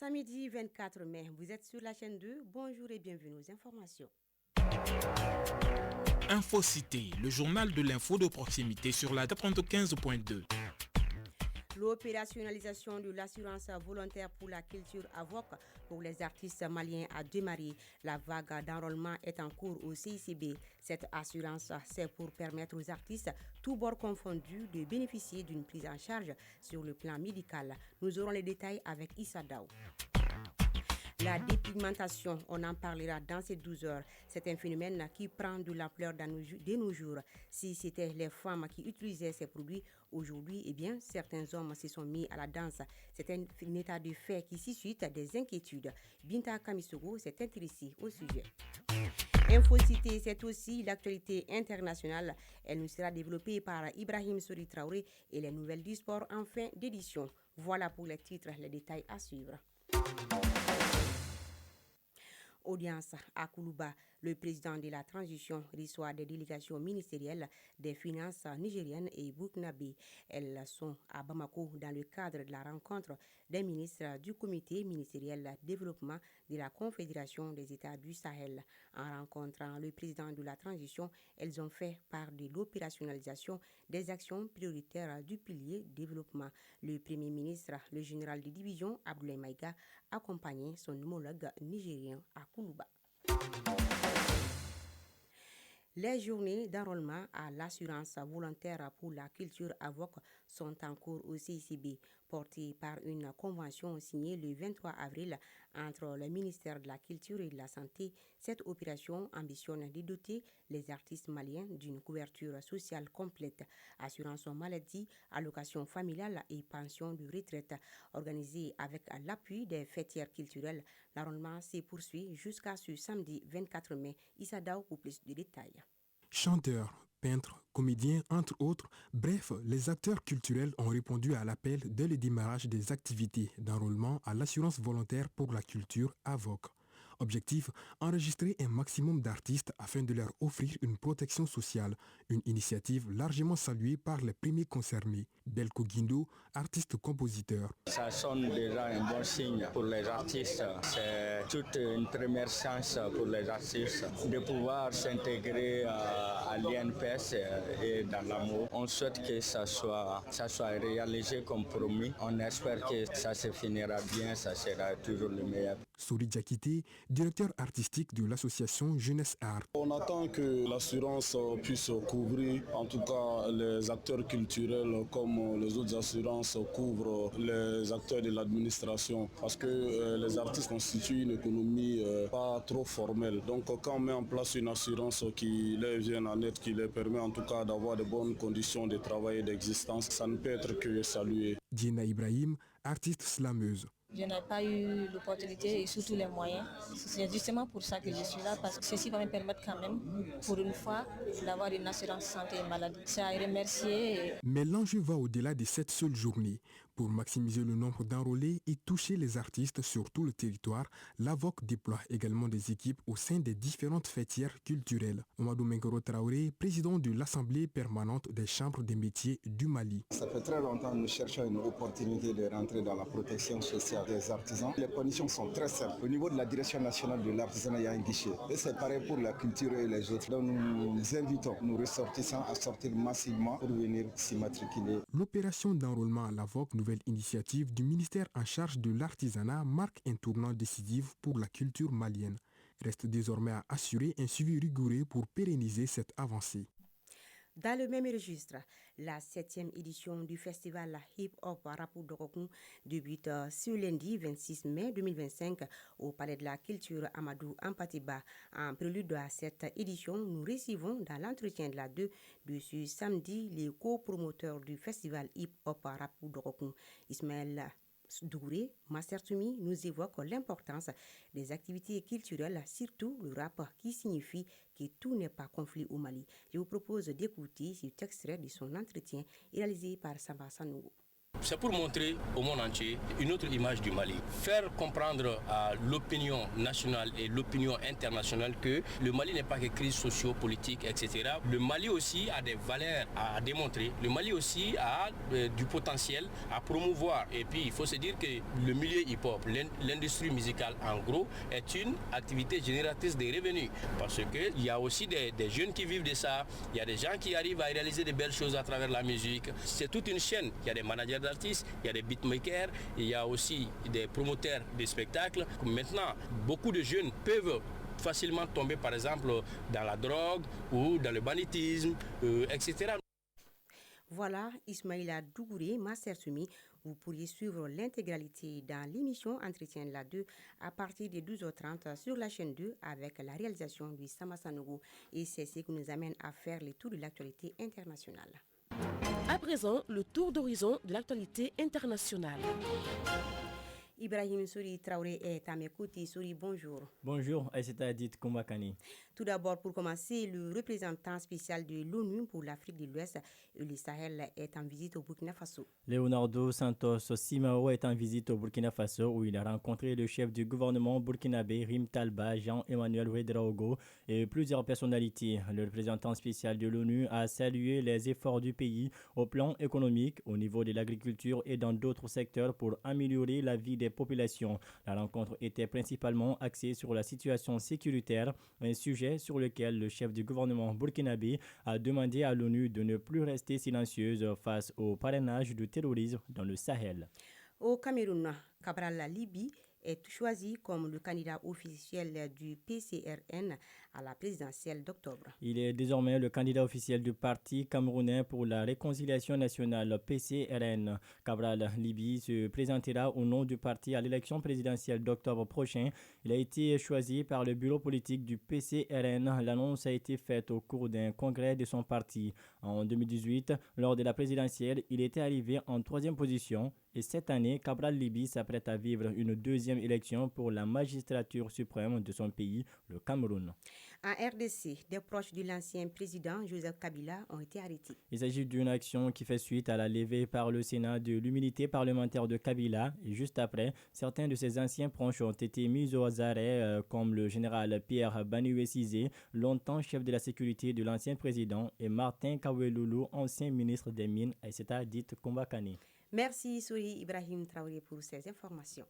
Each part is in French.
Samedi 24 mai, vous êtes sur la chaîne 2. Bonjour et bienvenue aux informations. Infocité, le journal de l'info de proximité sur la 95.2. L'opérationnalisation de l'assurance volontaire pour la culture AVOC pour les artistes maliens a démarré. La vague d'enrôlement est en cours au CICB. Cette assurance, c'est pour permettre aux artistes, tous bords confondus, de bénéficier d'une prise en charge sur le plan médical. Nous aurons les détails avec Issa Daou. La dépigmentation, on en parlera dans ces 12 heures. C'est un phénomène qui prend de l'ampleur de nos jours. Si c'était les femmes qui utilisaient ces produits aujourd'hui, eh bien, certains hommes se sont mis à la danse. C'est un état de fait qui suscite des inquiétudes. Binta Kamisogo s'est intéressée au sujet. Infocité, c'est aussi l'actualité internationale. Elle nous sera développée par Ibrahim Sori Traoré et les nouvelles du sport en fin d'édition. Voilà pour les titres, les détails à suivre. Audience à Koulouba, le président de la transition reçoit des délégations ministérielles des finances nigériennes et burkinabé. Elles sont à Bamako dans le cadre de la rencontre des ministres du comité ministériel développement de la Confédération des États du Sahel. En rencontrant le président de la transition, elles ont fait part de l'opérationnalisation des actions prioritaires du pilier développement. Le premier ministre, le général de division Abdoulaye Maïga, accompagné son homologue nigérien à Koulouba. Les journées d'enrôlement à l'assurance volontaire pour la culture AVOC sont en cours au CICB, portées par une convention signée le 23 avril entre le ministère de la Culture et de la Santé. Cette opération ambitionne de doter les artistes maliens d'une couverture sociale complète, assurance maladie, allocation familiale et pension de retraite. Organisée avec l'appui des fêtières culturelles, l'enrôlement se poursuit jusqu'à ce samedi 24 mai. Issa Daou pour plus de détails. Chanteurs, peintres, comédiens, entre autres, bref, les acteurs culturels ont répondu à l'appel dès le démarrage des activités d'enrôlement à l'assurance volontaire pour la culture AVOC. Objectif, enregistrer un maximum d'artistes afin de leur offrir une protection sociale, une initiative largement saluée par les premiers concernés. Belko Guindo, artiste-compositeur. Ça sonne déjà un bon signe pour les artistes. C'est toute une première chance pour les artistes de pouvoir s'intégrer à l'INPS et dans l'amour. On souhaite que ça soit réalisé comme promis. On espère que ça se finira bien, ça sera toujours le meilleur. Souri Diakité, directeur artistique de l'association Jeunesse Art. On attend que l'assurance puisse couvrir en tout cas les acteurs culturels comme les autres assurances couvrent les acteurs de l'administration parce que les artistes constituent une économie pas trop formelle. Donc quand on met en place une assurance qui les vient en aide, qui les permet en tout cas d'avoir de bonnes conditions de travail et d'existence, ça ne peut être que salué. Dina Ibrahim, artiste slameuse. Je n'ai pas eu l'opportunité et surtout les moyens. C'est justement pour ça que je suis là, parce que ceci va me permettre quand même, pour une fois, d'avoir une assurance santé et maladie. C'est à remercier. Mais l'enjeu va au-delà de cette seule journée. Pour maximiser le nombre d'enrôlés et toucher les artistes sur tout le territoire, l'AVOC déploie également des équipes au sein des différentes fêtières culturelles. Omadou Menkoro Traoré, président de l'Assemblée permanente des chambres des métiers du Mali. Ça fait très longtemps que nous cherchons une opportunité de rentrer dans la protection sociale des artisans. Les conditions sont très simples. Au niveau de la direction nationale de l'artisanat, il y a un guichet. Et c'est pareil pour la culture et les autres. Donc nous invitons nos ressortissants à sortir massivement pour venir s'y matriculer. L'opération d'enrôlement à l'AVOC, nouvelle initiative du ministère en charge de l'artisanat, marque un tournant décisif pour la culture malienne. Reste désormais à assurer un suivi rigoureux pour pérenniser cette avancée. Dans le même registre, la 7e édition du festival Hip Hop Rapou Dorokou débute ce lundi 26 mai 2025 au Palais de la Culture Amadou Ampatiba. En prélude à cette édition, nous recevons dans l'entretien de la 2 de ce samedi les co-promoteurs du festival Hip Hop Rapou Dorokou, Ismaël Douré, Master Tumi, nous évoque l'importance des activités culturelles, surtout le rap qui signifie que tout n'est pas conflit au Mali. Je vous propose d'écouter cet extrait de son entretien réalisé par Samba Sanogo. C'est pour montrer au monde entier une autre image du Mali. Faire comprendre à l'opinion nationale et l'opinion internationale que le Mali n'est pas que crise socio-politique, etc. Le Mali aussi a des valeurs à démontrer. Le Mali aussi a du potentiel à promouvoir. Et puis il faut se dire que le milieu hip-hop, l'industrie musicale en gros, est une activité génératrice de revenus. Parce qu'il y a aussi des jeunes qui vivent de ça. Il y a des gens qui arrivent à réaliser de belles choses à travers la musique. C'est toute une chaîne. Il y a des managers d'artistes, il y a des beatmakers, il y a aussi des promoteurs de spectacles. Maintenant, beaucoup de jeunes peuvent facilement tomber par exemple dans la drogue ou dans le banditisme, etc. Voilà, Ismaïla Dougouré, Master Soumi. Vous pourriez suivre l'intégralité dans l'émission Entretien la 2 à partir de 12h30 sur la chaîne 2 avec la réalisation du Sama Sanogo. Et c'est ce qui nous amène à faire le tour de l'actualité internationale. À présent, le tour d'horizon de l'actualité internationale. Ibrahim Souri Traoré est à mes côtés. Souri, bonjour. Bonjour, Aïssata Adit Koumbakani. Tout d'abord, pour commencer, le représentant spécial de l'ONU pour l'Afrique de l'Ouest et le Sahel est en visite au Burkina Faso. Leonardo Santos Simao est en visite au Burkina Faso où il a rencontré le chef du gouvernement burkinabé Rim Talba, Jean-Emmanuel Ouedraogo et plusieurs personnalités. Le représentant spécial de l'ONU a salué les efforts du pays au plan économique, au niveau de l'agriculture et dans d'autres secteurs pour améliorer la vie des populations. La rencontre était principalement axée sur la situation sécuritaire, un sujet sur lequel le chef du gouvernement burkinabé a demandé à l'ONU de ne plus rester silencieuse face au parrainage du terrorisme dans le Sahel. Au Cameroun, Cabral Libi est choisi comme le candidat officiel du PCRN à la présidentielle d'octobre. Il est désormais le candidat officiel du Parti camerounais pour la réconciliation nationale PCRN. Cabral Libi se présentera au nom du parti à l'élection présidentielle d'octobre prochain. Il a été choisi par le bureau politique du PCRN. L'annonce a été faite au cours d'un congrès de son parti. En 2018, lors de la présidentielle, il était arrivé en 3e position. Et cette année, Cabral Libi s'apprête à vivre une 2e élection pour la magistrature suprême de son pays, le Cameroun. En RDC, des proches de l'ancien président Joseph Kabila ont été arrêtés. Il s'agit d'une action qui fait suite à la levée par le Sénat de l'immunité parlementaire de Kabila. Et juste après, certains de ses anciens proches ont été mis aux arrêts, comme le général Pierre Banioué-Cizé, longtemps chef de la sécurité de l'ancien président, et Martin Kaweloulou, ancien ministre des Mines, Aïssata Adit Koumbakani. Merci Souri Ibrahim Traoré pour ces informations.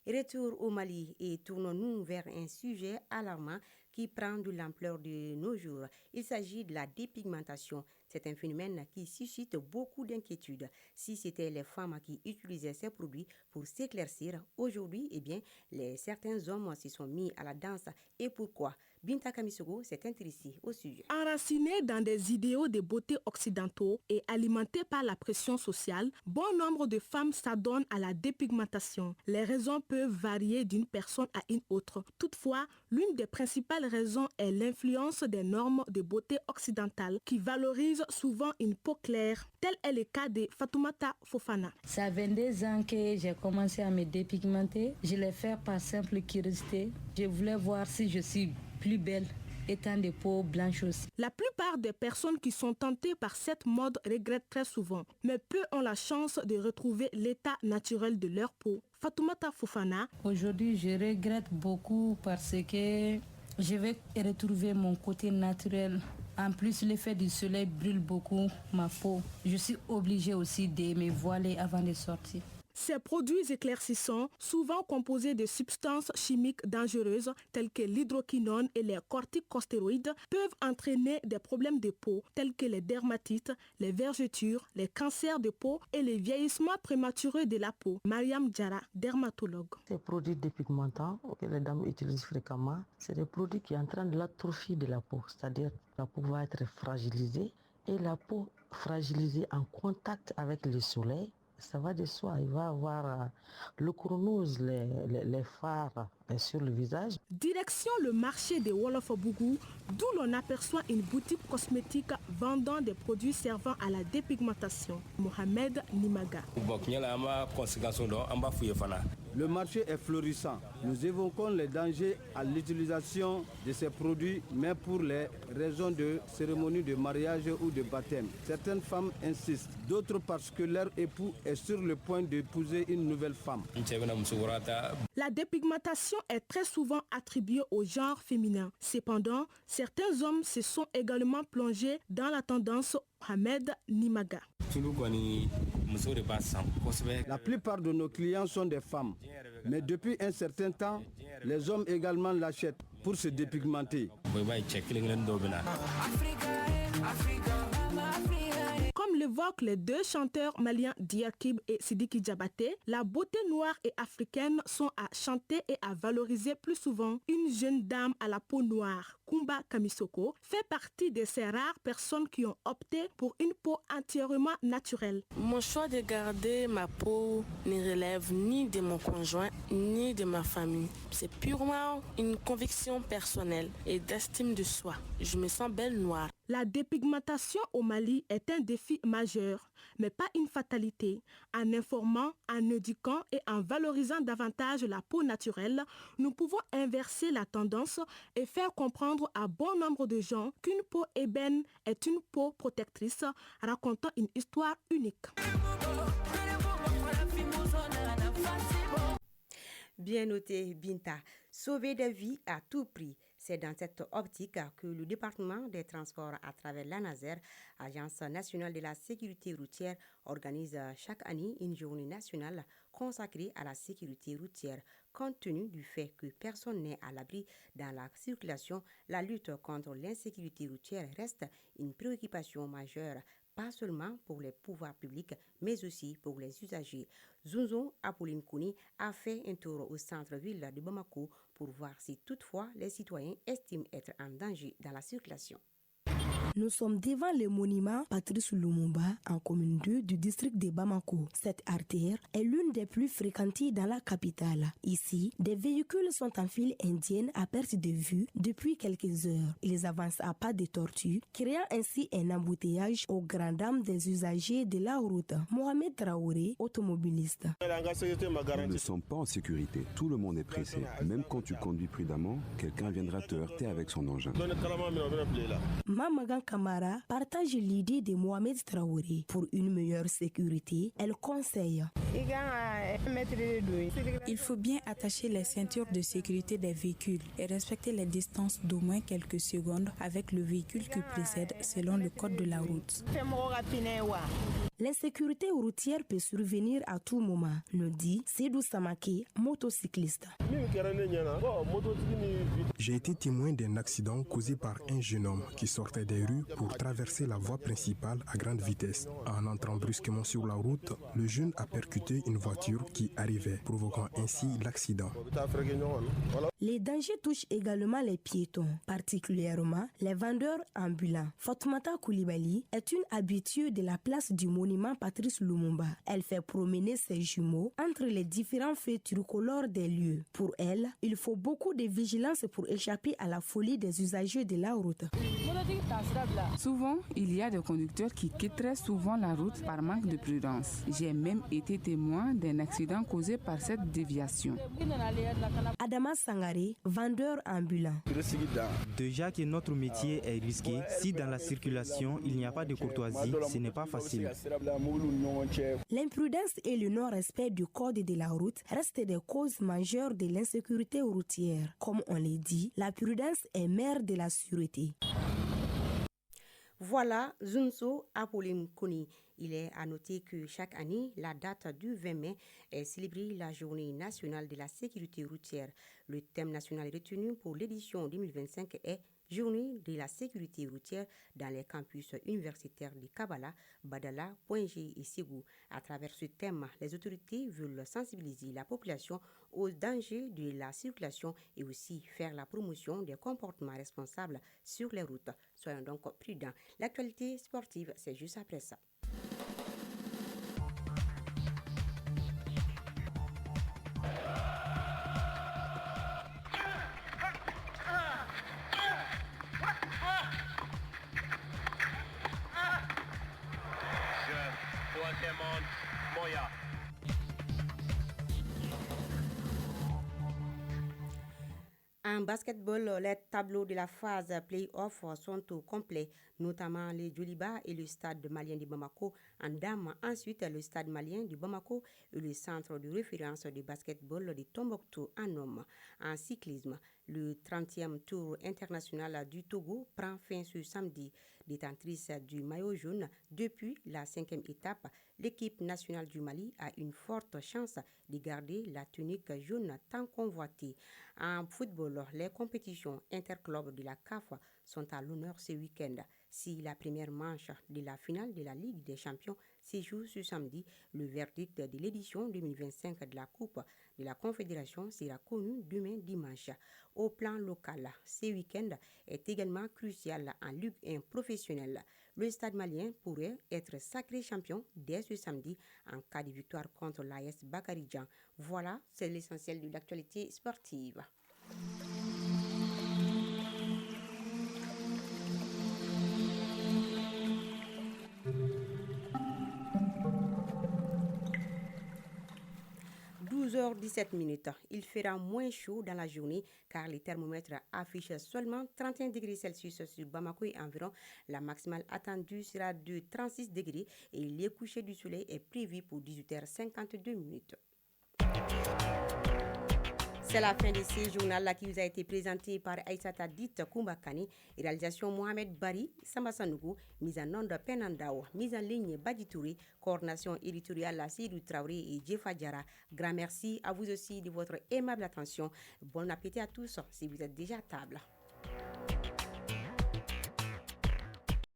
Retour au Mali et tournons-nous vers un sujet alarmant qui prend de l'ampleur de nos jours. Il s'agit de la dépigmentation. C'est un phénomène qui suscite beaucoup d'inquiétudes. Si c'était les femmes qui utilisaient ces produits pour s'éclaircir, aujourd'hui, certains hommes se sont mis à la danse. Et pourquoi? Binta Kamisogo s'est intéressée au sujet. Enracinés dans des idéaux de beauté occidentaux et alimentés par la pression sociale, bon nombre de femmes s'adonnent à la dépigmentation. Les raisons peuvent varier d'une personne à une autre. Toutefois, l'une des principales raisons est l'influence des normes de beauté occidentale qui valorisent souvent une peau claire. Tel est le cas de Fatoumata Fofana. Ça fait 22 ans que j'ai commencé à me dépigmenter. Je l'ai fait par simple curiosité. Je voulais voir si je suis plus belle étant de peau blanche aussi. La plupart des personnes qui sont tentées par cette mode regrettent très souvent, mais peu ont la chance de retrouver l'état naturel de leur peau. Fatoumata Fofana. Aujourd'hui, je regrette beaucoup parce que je vais retrouver mon côté naturel. En plus, l'effet du soleil brûle beaucoup ma peau. Je suis obligée aussi de me voiler avant de sortir. Ces produits éclaircissants, souvent composés de substances chimiques dangereuses telles que l'hydroquinone et les corticostéroïdes, peuvent entraîner des problèmes de peau tels que les dermatites, les vergetures, les cancers de peau et les vieillissements prématurés de la peau. Mariam Djara, dermatologue. Ces produits dépigmentants que les dames utilisent fréquemment, c'est des produits qui entraînent l'atrophie de la peau, c'est-à-dire la peau va être fragilisée et la peau fragilisée en contact avec le soleil. Ça va de soi, il va avoir le chronose, les phares sur le visage. Direction le marché de Wolof-Bougou, d'où l'on aperçoit une boutique cosmétique vendant des produits servant à la dépigmentation. Mohamed Nimaga. Le marché est florissant. Nous évoquons les dangers à l'utilisation de ces produits, mais pour les raisons de cérémonie de mariage ou de baptême. Certaines femmes insistent, d'autres parce que leur époux est sur le point d'épouser une nouvelle femme. La dépigmentation est très souvent attribuée au genre féminin. Cependant, certains hommes se sont également plongés dans la tendance Mohamed Nimaga. La plupart de nos clients sont des femmes, mais depuis un certain temps, les hommes également l'achètent pour se dépigmenter. Comme l'évoquent les deux chanteurs maliens Diakib et Sidiki Diabaté, la beauté noire et africaine sont à chanter et à valoriser plus souvent. Une jeune dame à la peau noire, Kumba Kamisoko, fait partie de ces rares personnes qui ont opté pour une peau entièrement naturelle. Mon choix de garder ma peau ne relève ni de mon conjoint ni de ma famille. C'est purement une conviction personnelle et d'estime de soi. Je me sens belle noire. La dépigmentation au Mali est un défi majeur, mais pas une fatalité. En informant, en éduquant et en valorisant davantage la peau naturelle, nous pouvons inverser la tendance et faire comprendre à bon nombre de gens qu'une peau ébène est une peau protectrice, racontant une histoire unique. Bien noté, Binta. Sauver des vies à tout prix. C'est dans cette optique que le département des transports à travers l'ANASER, Agence nationale de la sécurité routière, organise chaque année une journée nationale consacrée à la sécurité routière. Compte tenu du fait que personne n'est à l'abri dans la circulation, la lutte contre l'insécurité routière reste une préoccupation majeure, pas seulement pour les pouvoirs publics, mais aussi pour les usagers. Zunzo Apolline Kouni a fait un tour au centre-ville de Bamako pour voir si toutefois les citoyens estiment être en danger dans la circulation. Nous sommes devant le monument Patrice Lumumba en commune 2 du district de Bamako. Cette artère est l'une des plus fréquentées dans la capitale. Ici, des véhicules sont en file indienne à perte de vue depuis quelques heures. Ils avancent à pas de tortue, créant ainsi un embouteillage aux grandes dames des usagers de la route. Mohamed Traoré, automobiliste. Nous ne sommes pas en sécurité. Tout le monde est pressé. Même quand tu conduis prudemment, quelqu'un viendra te heurter avec son engin. Mamagan Kamara partage l'idée de Mohamed Traoré. Pour une meilleure sécurité, elle conseille. Il faut bien attacher les ceintures de sécurité des véhicules et respecter les distances d'au moins quelques secondes avec le véhicule qui précède selon le code de la route. L'insécurité routière peut survenir à tout moment, nous dit Seydou Samake, motocycliste. J'ai été témoin d'un accident causé par un jeune homme qui sortait des rues pour traverser la voie principale à grande vitesse. En entrant brusquement sur la route, le jeune a percuté une voiture qui arrivait, provoquant ainsi l'accident. Les dangers touchent également les piétons, particulièrement les vendeurs ambulants. Fatoumata Koulibaly est une habituée de la place du monument Patrice Lumumba. Elle fait promener ses jumeaux entre les différents feux tricolores des lieux. Pour elle, il faut beaucoup de vigilance pour échapper à la folie des usagers de la route. Souvent, il y a des conducteurs qui quittent très souvent la route par manque de prudence. J'ai même été témoin d'un accident causé par cette déviation. Adama Sangare, vendeur ambulant. Déjà que notre métier est risqué, si dans la circulation il n'y a pas de courtoisie, ce n'est pas facile. L'imprudence et le non-respect du code de la route restent des causes majeures de l'insécurité routière. Comme on l'a dit, la prudence est mère de la sûreté. Voilà Zunso Apolline Kouni. Il est à noter que chaque année, la date du 20 mai est célébrée la journée nationale de la sécurité routière. Le thème national retenu pour l'édition 2025 est Journée de la sécurité routière dans les campus universitaires de Kabala, Badala, Poingé et Ségou. À travers ce thème, les autorités veulent sensibiliser la population aux dangers de la circulation et aussi faire la promotion des comportements responsables sur les routes. Soyons donc prudents. L'actualité sportive, c'est juste après ça. En basketball, les tableaux de la phase play-off sont au complet, notamment les Djoliba et le stade malien de Bamako. En dames, ensuite le stade malien de Bamako et le centre de référence de basketball de Tombouctou en hommes. En cyclisme, le 30e tour international du Togo prend fin ce samedi. Détentrice du maillot jaune depuis la 5e étape, l'équipe nationale du Mali a une forte chance de garder la tunique jaune tant convoitée. En football, les compétitions interclubs de la CAF sont à l'honneur ce week-end. Si la première manche de la finale de la Ligue des Champions se joue ce samedi, le verdict de l'édition 2025 de la Coupe de la Confédération sera connu demain dimanche. Au plan local, ce week-end est également crucial en Ligue 1 professionnelle. Le stade malien pourrait être sacré champion dès ce samedi en cas de victoire contre l'AS Bakaridjan. Voilà, c'est l'essentiel de l'actualité sportive. 12h17. Il fera moins chaud dans la journée car les thermomètres affichent seulement 31 degrés Celsius sur Bamako et environ. La maximale attendue sera de 36 degrés et le coucher du soleil est prévu pour 18h52. C'est la fin de ce journal qui vous a été présenté par Aïssata Dit Koumbakani, réalisation Mohamed Bari, Samba Sanougou, mise en onde Penandao, mise en ligne Badi Touré, coordination éditoriale Sidou Traoré et Djefa Diara. Grand merci à vous aussi de votre aimable attention. Bon appétit à tous si vous êtes déjà à table.